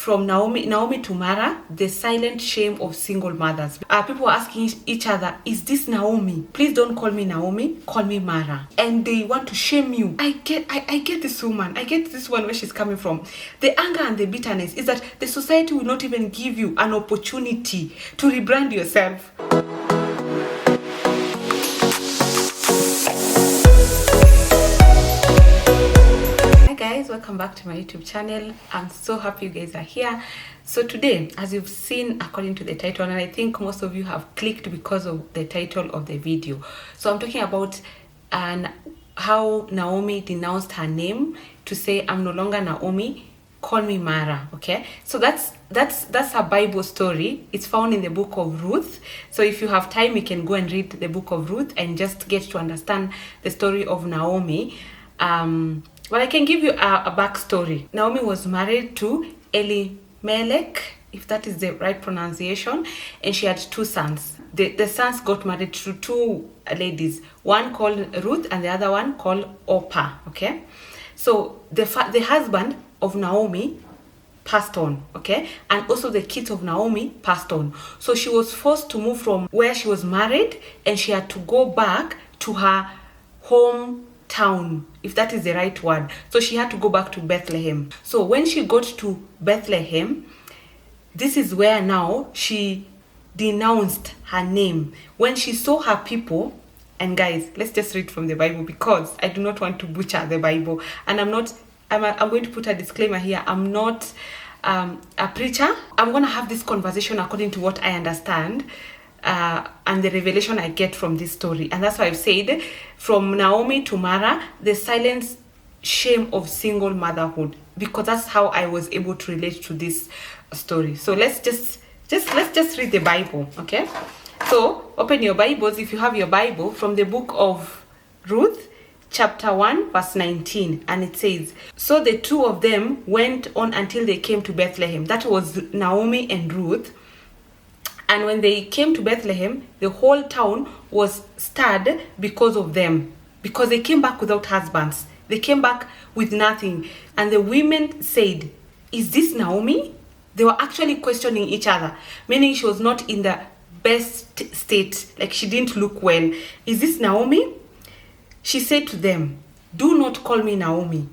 from Naomi to Mara, the silent shame of single mothers. People are asking each other, is this Naomi? Please don't call me Naomi, call me Mara. And they want to shame you. I get this woman. I get this one where she's coming from. The anger and the bitterness is that the society will not even give you an opportunity to rebrand yourself. Guys, welcome back to my YouTube channel. I'm so happy you guys are here. So today, as you've seen according to the title, and I think most of you have clicked because of the title of the video, so I'm talking about how Naomi denounced her name to say, I'm no longer Naomi, call me Mara. Okay, so that's a Bible story. It's found in the Book of Ruth. So if you have time, you can go and read the Book of Ruth and just get to understand the story of Naomi. But I can give you a backstory. Naomi was married to Elimelech, if that is the right pronunciation, and she had two sons. The sons got married to two ladies, one called Ruth and the other one called Orpah. Okay, so the husband of Naomi passed on, okay, and also the kids of Naomi passed on. So she was forced to move from where she was married, and she had to go back to her hometown, if that is the right word. So she had to go back to Bethlehem. So when she got to Bethlehem, this is where now she denounced her name. When she saw her people, and guys, let's just read from the Bible because I do not want to butcher the Bible. And I'm going to put a disclaimer here. I'm not a preacher. I'm going to have this conversation according to what I understand and the revelation I get from this story. And that's why I've said, from Naomi to Mara, the silent shame of single motherhood, because that's how I was able to relate to this story. So let's just read the Bible, okay? So open your Bibles, if you have your Bible, from the Book of Ruth, chapter 1, verse 19, and it says, so the two of them went on until they came to Bethlehem. That was Naomi and Ruth. And when they came to Bethlehem, the whole town was stirred because of them, because they came back without husbands. They came back with nothing. And the women said, is this Naomi? They were actually questioning each other, meaning she was not in the best state, like she didn't look well. Is this Naomi? She said to them, do not call me Naomi,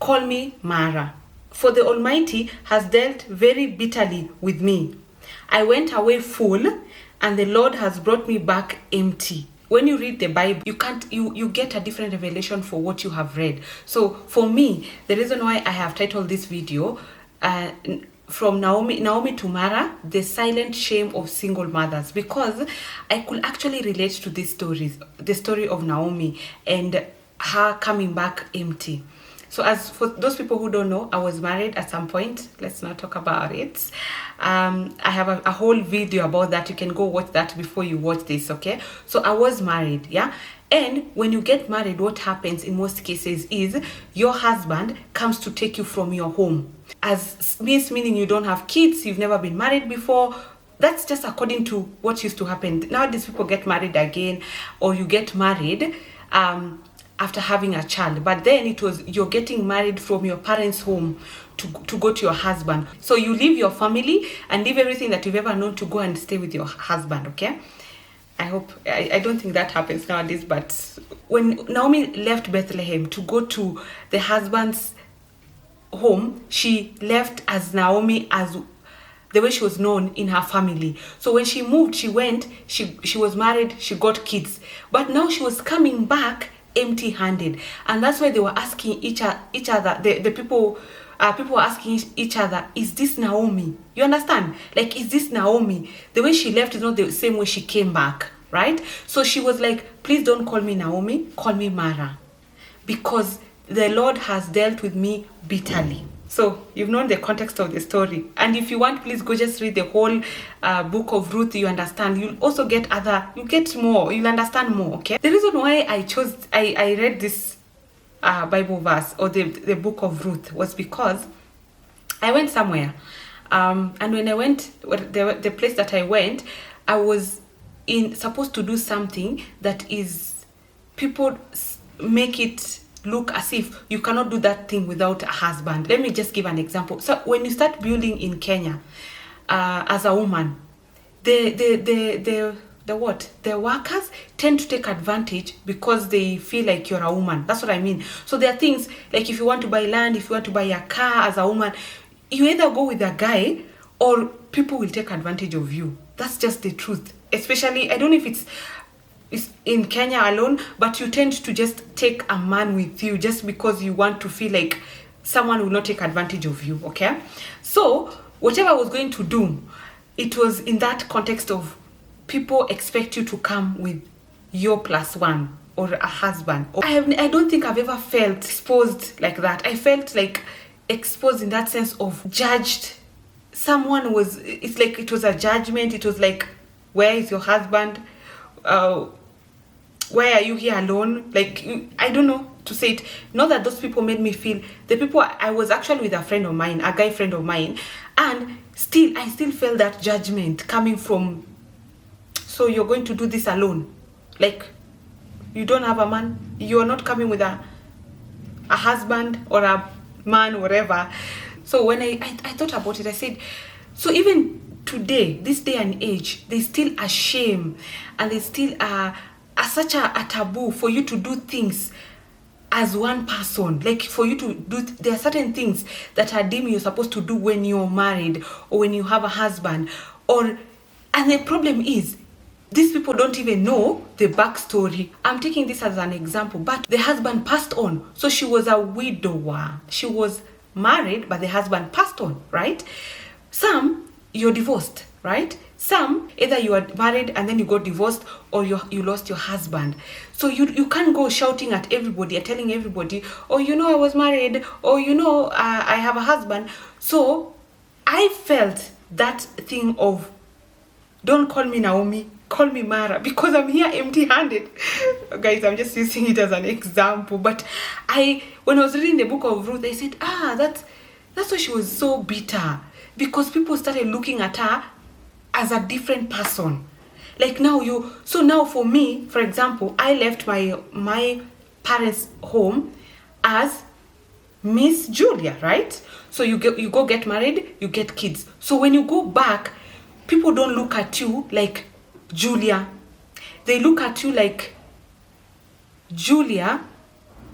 call me Mara, for the Almighty has dealt very bitterly with me. I went away full, and the Lord has brought me back empty. When you read the Bible, you get a different revelation for what you have read. So for me, the reason why I have titled this video, from Naomi to Mara, the silent shame of single mothers, because I could actually relate to these stories, the story of Naomi and her coming back empty. So as for those people who don't know, I was married at some point. Let's not talk about it. I have a whole video about that. You can go watch that before you watch this, okay? So I was married, yeah? And when you get married, what happens in most cases is your husband comes to take you from your home. As meaning you don't have kids, you've never been married before. That's just according to what used to happen. Nowadays, people get married again, or you get married after having a child, but then it was you're getting married from your parents' home to go to your husband. So you leave your family and leave everything that you've ever known to go and stay with your husband, okay? I don't think that happens nowadays, but when Naomi left Bethlehem to go to the husband's home, she left as Naomi, as the way she was known in her family. So when she moved, she was married, she got kids, but now she was coming back empty-handed. And that's why they were asking each other, the people were asking each other, is this Naomi? You understand? Like, is this Naomi? The way she left is not the same way she came back, right? So she was like, please don't call me Naomi, call me Mara, because the Lord has dealt with me bitterly. So you've known the context of the story, and if you want, please go just read the whole Book of Ruth. You understand. You'll also get more. You'll understand more. Okay. The reason why I read this Bible verse, or the Book of Ruth, was because I went somewhere, and when I went, the place that I went, I was supposed to do something that is, people make it look as if you cannot do that thing without a husband. Let me just give an example. So when you start building in Kenya, as a woman, the workers tend to take advantage because they feel like you're a woman. That's what I mean. So there are things like, if you want to buy land, if you want to buy a car as a woman, you either go with a guy or people will take advantage of you. That's just the truth. Especially, I don't know if it's in Kenya alone, but you tend to just take a man with you just because you want to feel like someone will not take advantage of you, okay? So whatever I was going to do, it was in that context of people expect you to come with your +1 or a husband. I don't think I've ever felt exposed like that. I felt like exposed in that sense of judged. It's like it was a judgment. It was like, where is your husband? Why are you here alone? Like, I don't know to say it. Not that those people made me feel, the people, I was actually with a friend of mine, a guy friend of mine, and I still felt that judgment coming from, so you're going to do this alone? Like, you don't have a man? You're not coming with a husband or a man, whatever. So when I thought about it, I said, so even today, this day and age, there's still a shame and there's still such a taboo for you to do things as one person. Like, for you to do, there are certain things that are deemed you're supposed to do when you're married or when you have a husband. And the problem is, these people don't even know the backstory. I'm taking this as an example, but the husband passed on. So she was a widower. She was married, but the husband passed on, right? Some, you're divorced, right? Some, either you are married and then you got divorced, or you lost your husband. So you can't go shouting at everybody and telling everybody, oh, I was married, or I have a husband. So I felt that thing of, don't call me Naomi, call me Mara, because I'm here empty-handed. Guys, I'm just using it as an example. But when I was reading the Book of Ruth, I said, that's why she was so bitter, because people started looking at her as a different person. Like, now for me, for example, I left my parents' home as Miss Julia, right? So you go get married, you get kids. So when you go back, people don't look at you like Julia. They look at you like Julia,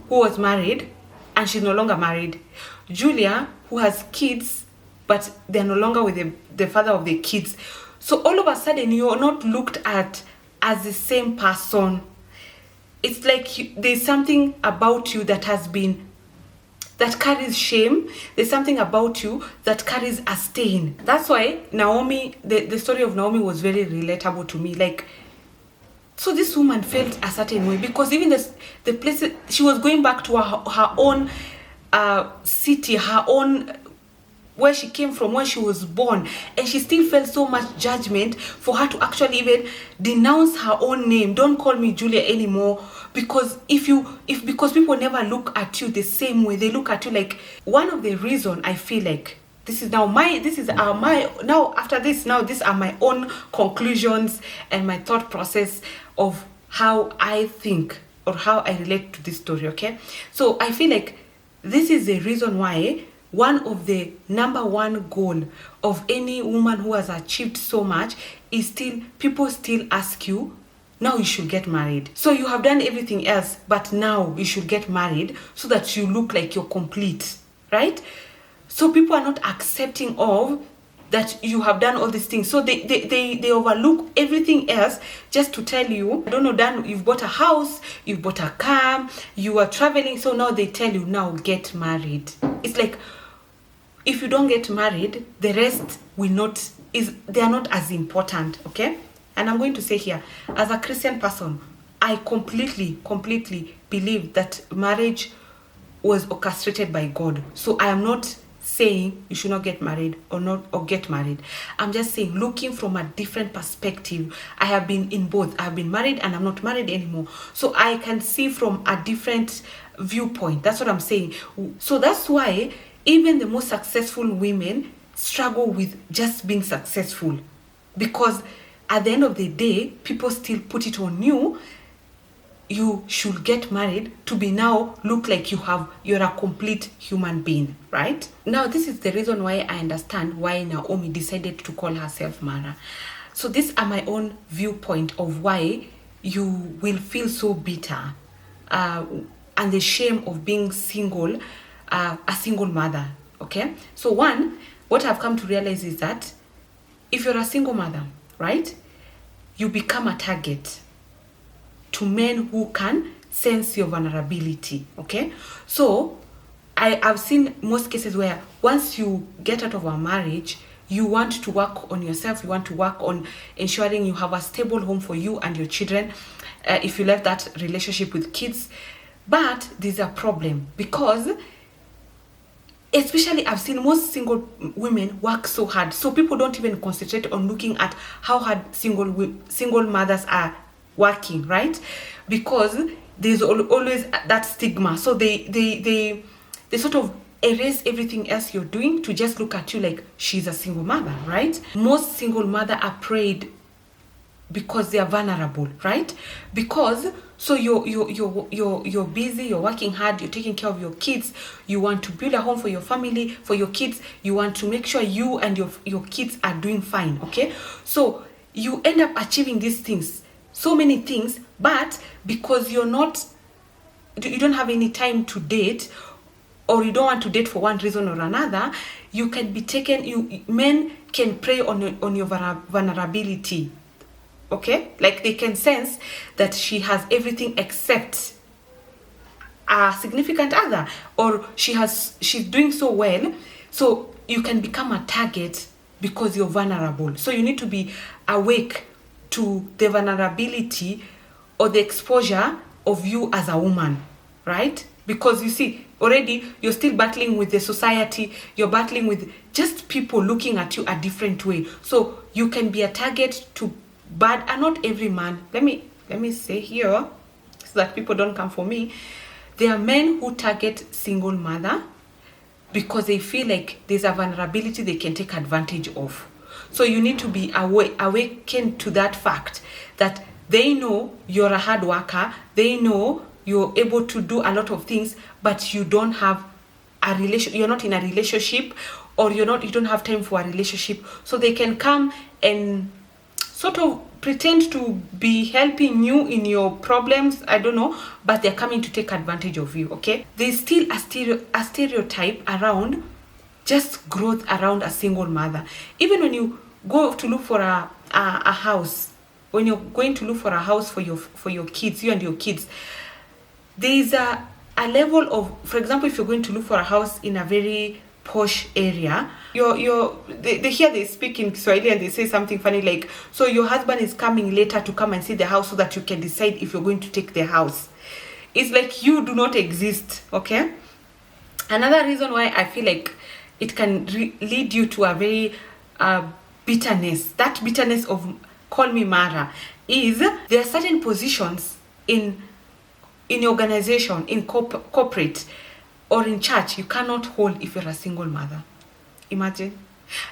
who was married and she's no longer married. Julia, who has kids, but they're no longer with the father of the kids. So all of a sudden, you're not looked at as the same person. It's like there's something about you that carries shame. There's something about you that carries a stain. That's why Naomi, the story of Naomi was very relatable to me. Like, so this woman felt a certain way, because even the place, she was going back to her own city, her own, where she came from, where she was born, and she still felt so much judgment for her to actually even denounce her own name. Don't call me Julia anymore, because because people never look at you the same way. They look at you like, one of the reason I feel like these are my own conclusions and my thought process of how I think or how I relate to this story, okay? So I feel like this is the reason why one of the number one goal of any woman who has achieved so much is people still ask you, now you should get married. So you have done everything else, but now you should get married so that you look like you're complete, right? So people are not accepting of that you have done all these things. So they overlook everything else just to tell you, I don't know, Dan, you've bought a house, you've bought a car, you are traveling, so now they tell you, now get married. It's like, if you don't get married, the rest they are not as important, okay? And I'm going to say here, as a Christian person, I completely believe that marriage was orchestrated by God. So I am not saying you should not get married or get married. I'm just saying, looking from a different perspective. I have been in both. I've been married and I'm not married anymore. So I can see from a different viewpoint. That's what I'm saying. So that's why even the most successful women struggle with just being successful, because at the end of the day, people still put it on you you should get married to be now look like you're a complete human being, right? Now, this is the reason why I understand why Naomi decided to call herself Mara. So these are my own viewpoint of why you will feel so bitter and the shame of being single, a single mother, okay? So one, what I've come to realize is that if you're a single mother, right, you become a target to men who can sense your vulnerability, okay? So I've seen most cases where once you get out of a marriage, you want to work on yourself, you want to work on ensuring you have a stable home for you and your children, if you left that relationship with kids. But there's a problem, because especially I've seen most single women work so hard, so people don't even concentrate on looking at how hard single mothers are working, right? Because there's always that stigma, so they sort of erase everything else you're doing to just look at you like she's a single mother, right? Most single mother are preyed because they are vulnerable, right? Because so you're busy, you're working hard, you're taking care of your kids, you want to build a home for your family, for your kids, you want to make sure you and your kids are doing fine, okay? So you end up achieving these things, so many things, but because you don't have any time to date, or you don't want to date for one reason or another, you can be taken, men can prey on your vulnerability, okay? Like they can sense that she has everything except a significant other, or she's doing so well, so you can become a target because you're vulnerable. So you need to be awake to the vulnerability or the exposure of you as a woman, right? Because you see, already you're still battling with the society, you're battling with just people looking at you a different way. So you can be a target to bad, and not every man. Let me say here, so that people don't come for me. There are men who target single mother because they feel like there's a vulnerability they can take advantage of. So you need to be awakened to that fact that they know you're a hard worker, they know you're able to do a lot of things, but you don't have a relation, you're not in a relationship, or you don't have time for a relationship. So they can come and sort of pretend to be helping you in your problems, I don't know, but they're coming to take advantage of you, okay? There's still a stereotype around just growth around a single mother. Even when you go to look for a house, when you're going to look for a house for your kids, you and your kids, there's a level of, for example, if you're going to look for a house in a very posh area, they hear they speak in Swahili and they say something funny like, so your husband is coming later to come and see the house so that you can decide if you're going to take the house. It's like you do not exist, okay? Another reason why I feel like it can lead you to a very bitterness, that bitterness of call me Mara, is there are certain positions in organization, in corporate, or in church you cannot hold if you're a single mother. Imagine.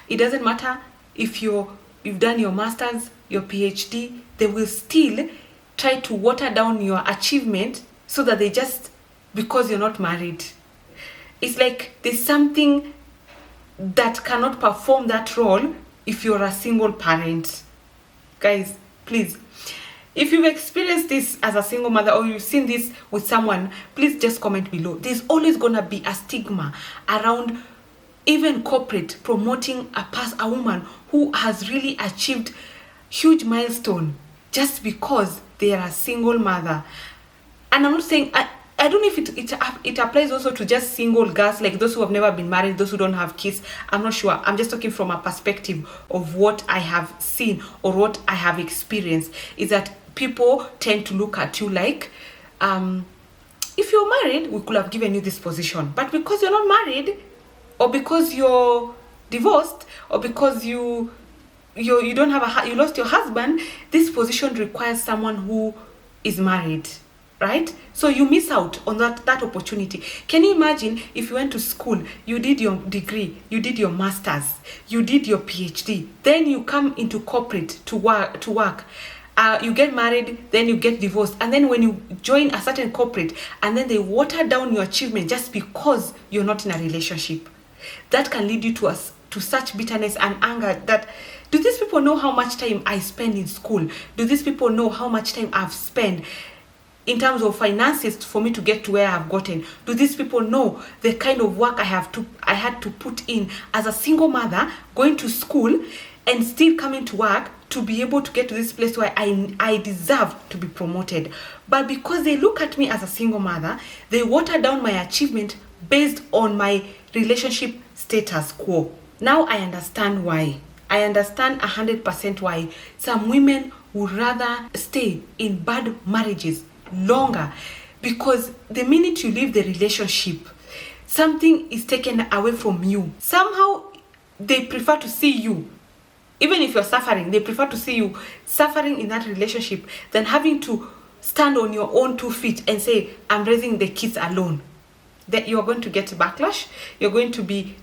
It doesn't matter if you've done your master's, your PhD, they will still try to water down your achievement so that because you're not married. It's like there's something that cannot perform that role if you're a single parent. Guys, please, if you've experienced this as a single mother, or you've seen this with someone, please just comment below. There's always gonna be a stigma around even corporate promoting a woman who has really achieved huge milestone just because they are a single mother. And I'm not saying, I don't know if it applies also to just single girls, like those who have never been married, those who don't have kids. I'm not sure. I'm just talking from a perspective of what I have seen or what I have experienced, is that people tend to look at you like, if you're married, we could have given you this position. But because you're not married, or because you're divorced, or because you don't have you lost your husband, this position requires someone who is married, right? So you miss out on that opportunity. Can you imagine if you went to school, you did your degree, you did your master's, you did your PhD, then you come into corporate to work, You get married, then you get divorced, and then when you join a certain corporate, and then they water down your achievement just because you're not in a relationship. That can lead you to such bitterness and anger that, do these people know how much time I spend in school? Do these people know how much time I've spent in terms of finances for me to get to where I've gotten? Do these people know the kind of work I had to put in as a single mother, going to school and still coming to work to be able to get to this place where I deserve to be promoted? But because they look at me as a single mother, they water down my achievement based on my relationship status quo. Now I understand why. I understand 100% why some women would rather stay in bad marriages longer, because the minute you leave the relationship, something is taken away from you. Somehow they prefer to see you, even if you're suffering, they prefer to see you suffering in that relationship than having to stand on your own 2 feet and say, I'm raising the kids alone. That you're going to get backlash. You're going to be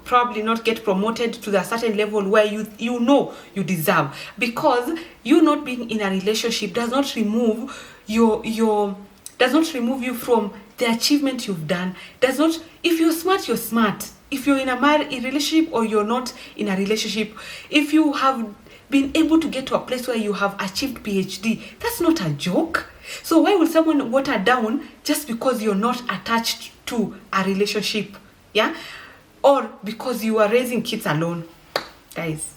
probably not get promoted to the certain level where you know you deserve, because you not being in a relationship does not remove you from the achievement you've done. If you're smart, you're smart. If you're in a relationship or you're not in a relationship, if you have been able to get to a place where you have achieved PhD, that's not a joke. So why would someone water down just because you're not attached to a relationship? Yeah? Or because you are raising kids alone? Guys,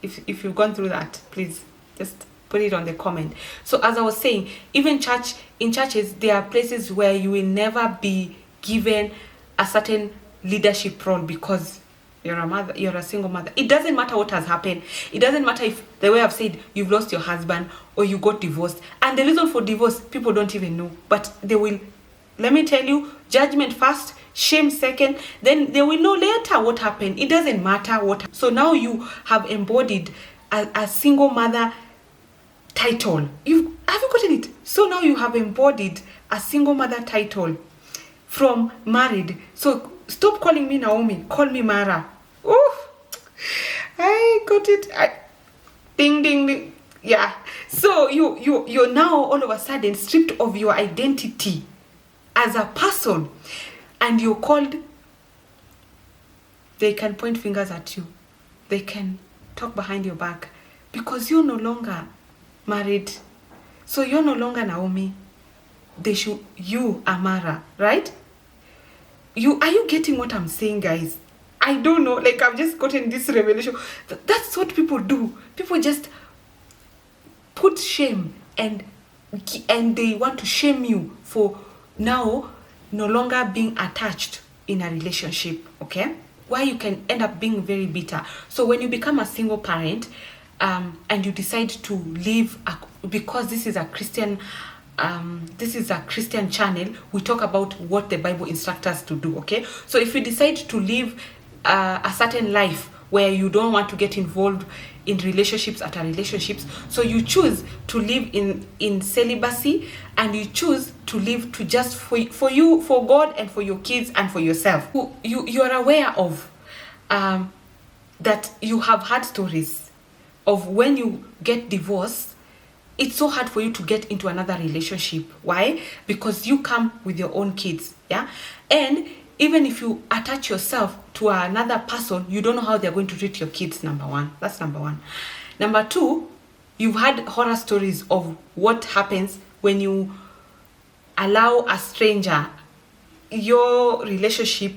if you've gone through that, please just put it on the comment. So as I was saying, even in churches, there are places where you will never be given a certain leadership role because you're a mother, you're a single mother. It doesn't matter what has happened. It doesn't matter if, the way I've said, you've lost your husband or you got divorced. And the reason for divorce, people don't even know. But they will, let me tell you, judgment first, shame second, then they will know later what happened. It doesn't matter what. So now you have embodied a single mother title. Have you gotten it? So now you have embodied a single mother title from married. So stop calling me Naomi, call me Mara. Oh, I got it. Ding ding ding. Yeah. So you're now all of a sudden stripped of your identity as a person, and you're called. They can point fingers at you. They can talk behind your back because you're no longer married. So you're no longer Naomi. You are Mara, right? Are you getting what I'm saying, guys? I don't know. Like, I've just gotten this revelation. That's what people do. People just put shame and they want to shame you for now no longer being attached in a relationship, okay? Why you can end up being very bitter. So when you become a single parent and you decide to leave, because this is a Christian channel, we talk about what the Bible instructs us to do, okay? So if you decide to live a certain life where you don't want to get involved in relationships after relationships, so you choose to live in celibacy, and you choose to live to just for you, for God and for your kids and for yourself. You are aware of that you have had stories of when you get divorced, it's so hard for you to get into another relationship. Why? Because you come with your own kids, yeah? And even if you attach yourself to another person, you don't know how they're going to treat your kids, number one. That's number one. Number two, you've had horror stories of what happens when you allow a stranger, your relationship,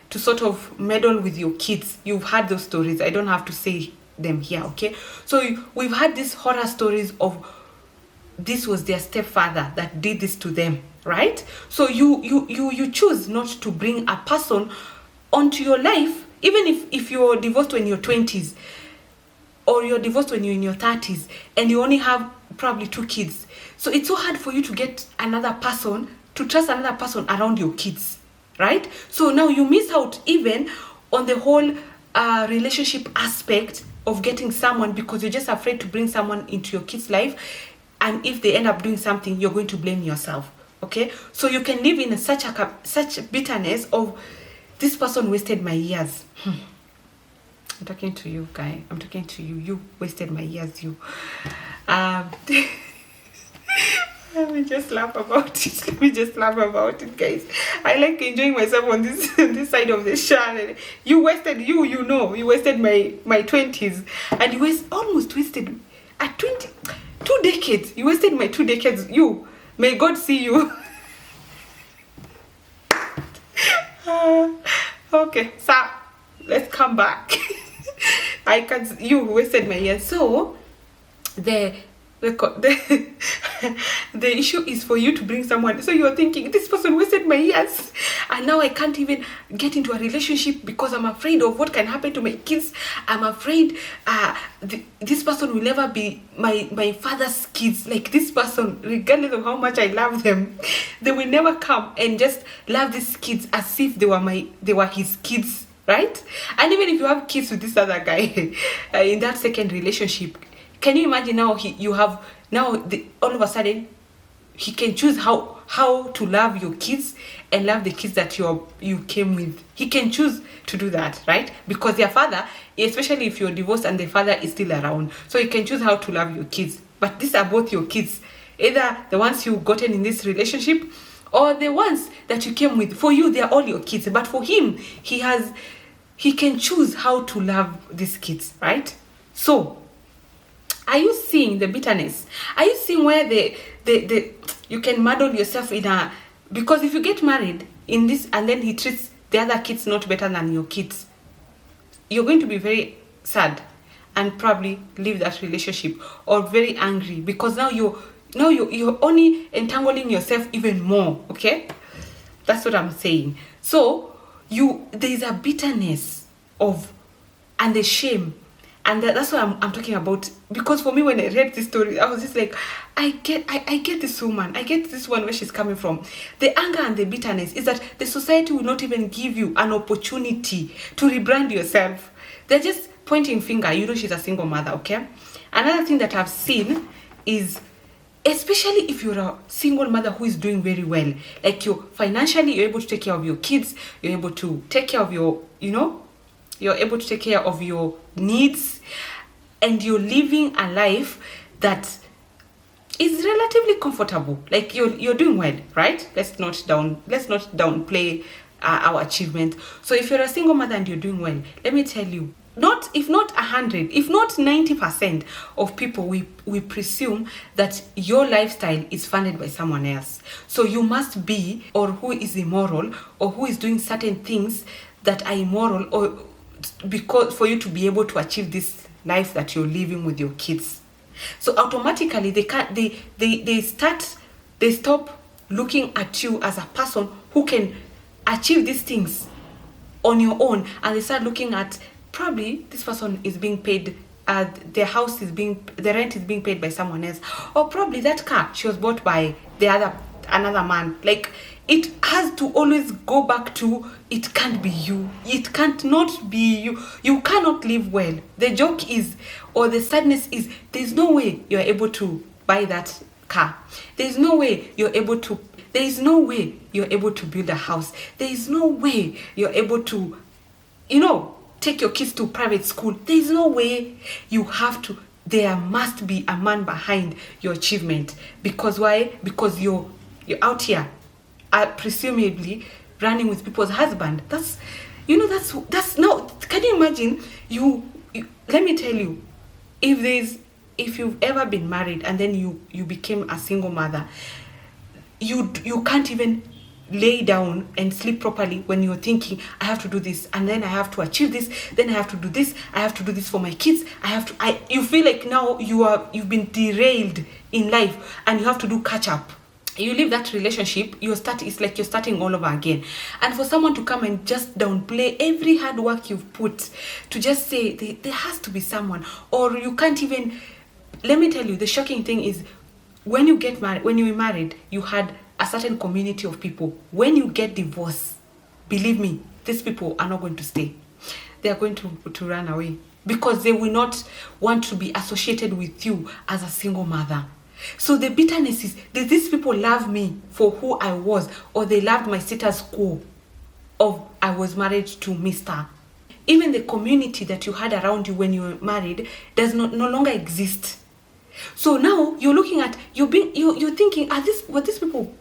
to sort of meddle with your kids. You've had those stories. I don't have to say them here, okay? So we've had these horror stories of this was their stepfather that did this to them, right? So you choose not to bring a person onto your life, even if you're divorced when you're 20s, or you're divorced when you're in your 30s and you only have probably 2 kids. So it's so hard for you to get another person, to trust another person around your kids, right? So now you miss out even on the whole relationship aspect of getting someone, because you're just afraid to bring someone into your kid's life, and if they end up doing something, you're going to blame yourself, okay? So you can live in such bitterness of, this person wasted my years. I'm talking to you, guy. I'm talking to you. You wasted my years, you. Let me just laugh about it. Let me just laugh about it, guys. I like enjoying myself on this this side of the channel. You wasted you wasted my 20s, and you almost wasted at 2 decades. You wasted my 2 decades. You, may God see you. Okay, so let's come back. You wasted my years. So the issue is for you to bring someone. So you're thinking, this person wasted my years, and now I can't even get into a relationship because I'm afraid of what can happen to my kids. I'm afraid this person will never be my father's kids. Like, this person, regardless of how much I love them, they will never come and just love these kids as if they were his kids, right? And even if you have kids with this other guy in that second relationship, can you imagine now all of a sudden he can choose how to love your kids and love the kids that you came with. He can choose to do that, right? Because their father, especially if you're divorced and the father is still around, so you can choose how to love your kids. But these are both your kids, either the ones you've gotten in this relationship or the ones that you came with. For you, they're all your kids, but for him, he can choose how to love these kids, right? So are you seeing the bitterness? Are you seeing where you can muddle yourself because if you get married in this and then he treats the other kids not better than your kids, you're going to be very sad and probably leave that relationship, or very angry, because now you're only entangling yourself even more. Okay, that's what I'm saying. So there's a bitterness and the shame. And that's what I'm talking about. Because for me, when I read this story, I was just like, I get this woman. I get this one where she's coming from. The anger and the bitterness is that the society will not even give you an opportunity to rebrand yourself. They're just pointing finger. She's a single mother, okay? Another thing that I've seen is, especially if you're a single mother who is doing very well, like financially, you're able to take care of your kids, you're able to take care of your, you're able to take care of your needs, and you're living a life that is relatively comfortable. Like, you're doing well, right? Let's not downplay our achievement. So if you're a single mother and you're doing well, let me tell you, if not 100, if not 90% of people, we presume that your lifestyle is funded by someone else. So you must be, or who is immoral, or who is doing certain things that are immoral, or because for you to be able to achieve this life that you're living with your kids. So automatically they stop looking at you as a person who can achieve these things on your own, and they start looking at, probably this person is being paid, the rent is being paid by someone else, or probably that car she was bought by another man. Like, it has to always go back to, it can't be you. It can't not be you. You cannot live well. The joke is, or the sadness is, there's no way you're able to buy that car. There's no way you're able to build a house. There is no way you're able to, take your kids to private school. There is no way. You have to. There must be a man behind your achievement. Because why? Because you're out here, presumably running with people's husband. That's now. Can you imagine? Let me tell you, if you've ever been married and then you became a single mother, you can't even lay down and sleep properly when you're thinking, I have to do this, and then I have to achieve this, then I have to do this, I have to do this for my kids, you feel like now you've been derailed in life and you have to do catch up. You leave that relationship, it's like you're starting all over again. And for someone to come and just downplay every hard work you've put, to just say there has to be someone, or you can't even. Let me tell you, the shocking thing is, when you get married, when you were married, you had a certain community of people. When you get divorced, believe me, these people are not going to stay. They are going to run away, because they will not want to be associated with you as a single mother. So the bitterness is, did these people love me for who I was, or they loved my status quo of I was married to Mr. even the community that you had around you when you were married does no longer exist. So now you're looking at, you're thinking, were these people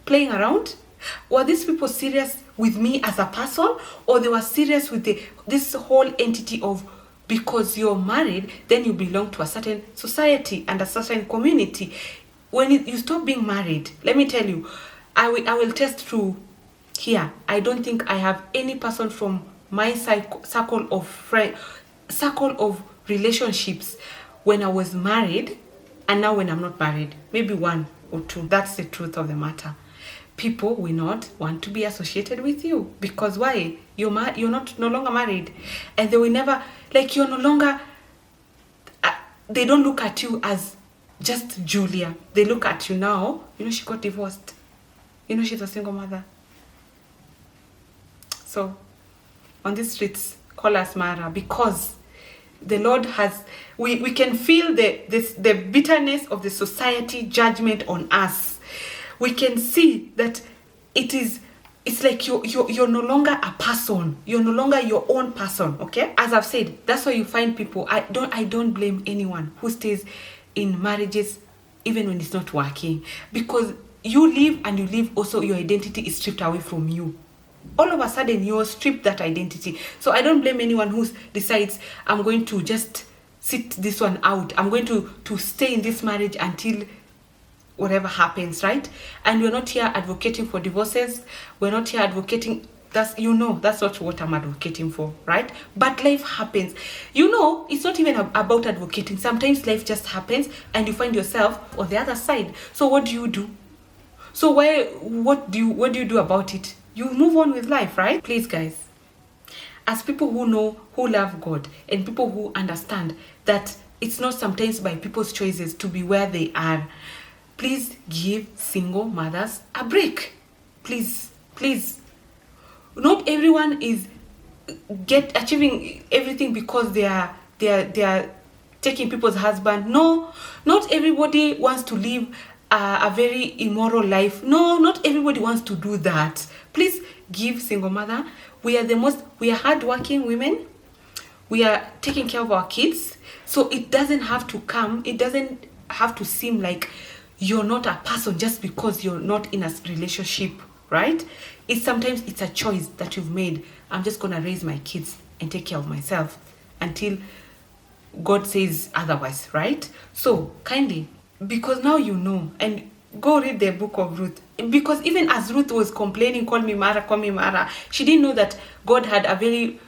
playing around? Were these people serious with me as a person, or they were serious with this whole entity of, because you're married, then you belong to a certain society and a certain community. When you stop being married, let me tell you, I will test through here. I don't think I have any person from my circle of relationships when I was married and now when I'm not married. Maybe one or two. That's the truth of the matter. People will not want to be associated with you because why? You're no longer married, and they will never, like, you're no longer. They don't look at you as just Julia. They look at you now. She got divorced. She's a single mother. So, on these streets, call us Mara, because the Lord has. We can feel the bitterness of the society judgment on us. We can see that it's like you're no longer a person. You're no longer your own person, okay? As I've said, that's why you find people. I don't blame anyone who stays in marriages even when it's not working, because you live also, your identity is stripped away from you. All of a sudden you're stripped that identity. So I don't blame anyone who decides, I'm going to just sit this one out. I'm going to stay in this marriage until whatever happens, right? And we're not here advocating for divorces. We're not here advocating, that's not what I'm advocating for, right? But life happens. It's not even about advocating. Sometimes life just happens and you find yourself on the other side. So what do you do? So what do you do about it? You move on with life, right? Please, guys, as people who love God, and people who understand that it's not sometimes by people's choices to be where they are, please give single mothers a break. Please. Not everyone is achieving everything because they are taking people's husband. No, not everybody wants to live a very immoral life. No, not everybody wants to do that. Please give single mother. We are hardworking women. We are taking care of our kids. So it doesn't have to seem like you're not a person just because you're not in a relationship, right? Sometimes it's a choice that you've made. I'm just gonna raise my kids and take care of myself until God says otherwise, right? So kindly, because now and go read the Book of Ruth. Because even as Ruth was complaining, call me Mara, she didn't know that God had a very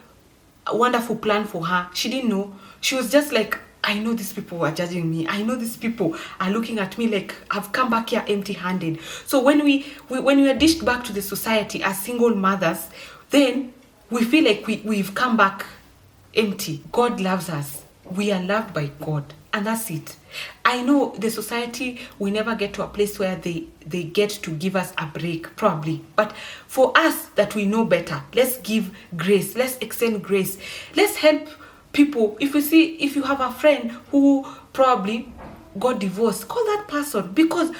wonderful plan for her. She didn't know. She was just like, I know these people are judging me. I know these people are looking at me like I've come back here empty-handed. So when we are dished back to the society as single mothers, then we feel like we've come back empty. God loves us. We are loved by God. And that's it. I know the society will never get to a place where they get to give us a break, probably. But for us that we know better, let's give grace. Let's extend grace. Let's help people. If you have a friend who probably got divorced, call that person. Because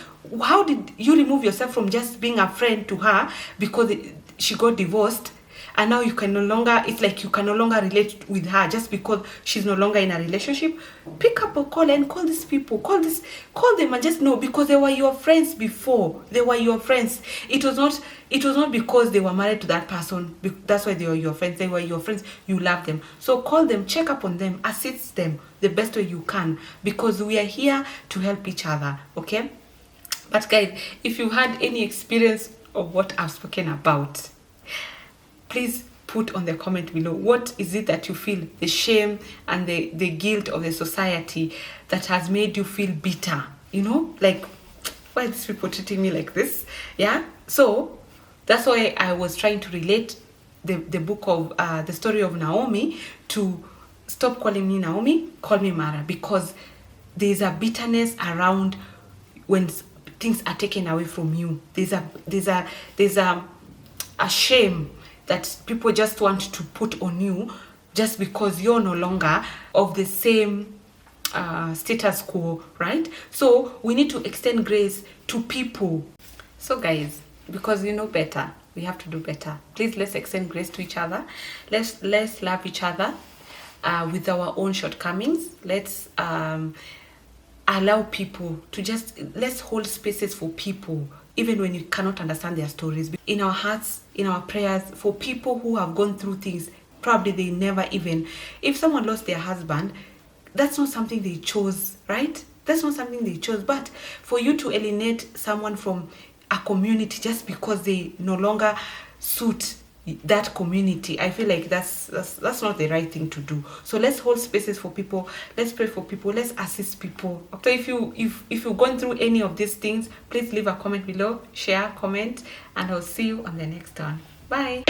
how did you remove yourself from just being a friend to her because she got divorced? And now you can no longer relate with her just because she's no longer in a relationship. Pick up a call and call these people. Call them and just know, because they were your friends before. They were your friends. It was not because they were married to that person. That's why they were your friends. They were your friends. You love them. So call them, check up on them, assist them the best way you can, because we are here to help each other. Okay? But guys, if you had any experience of what I've spoken about, please put on the comment below, what is it that you feel, the shame and the guilt of the society that has made you feel bitter? Like, why are these people treating me like this? Yeah. So that's why I was trying to relate the book of the story of Naomi to stop calling me Naomi, call me Mara, because there's a bitterness around when things are taken away from you. There's a shame that people just want to put on you just because you're no longer of the same status quo, right? So we need to extend grace to people. So guys, because you know better, We have to do better. Please, let's extend grace to each other. Let's love each other with our own shortcomings. Let's allow people to let's hold spaces for people, even when you cannot understand their stories. In our hearts, in our prayers, for people who have gone through things, probably they never even, if someone lost their husband, that's not something they chose, right? That's not something they chose. But for you to alienate someone from a community just because they no longer suit that community, I feel like that's not the right thing to do. So let's hold spaces for people, let's pray for people, let's assist people. So if you've gone through any of these things, please leave a comment below, share, comment, and I'll see you on the next one. Bye.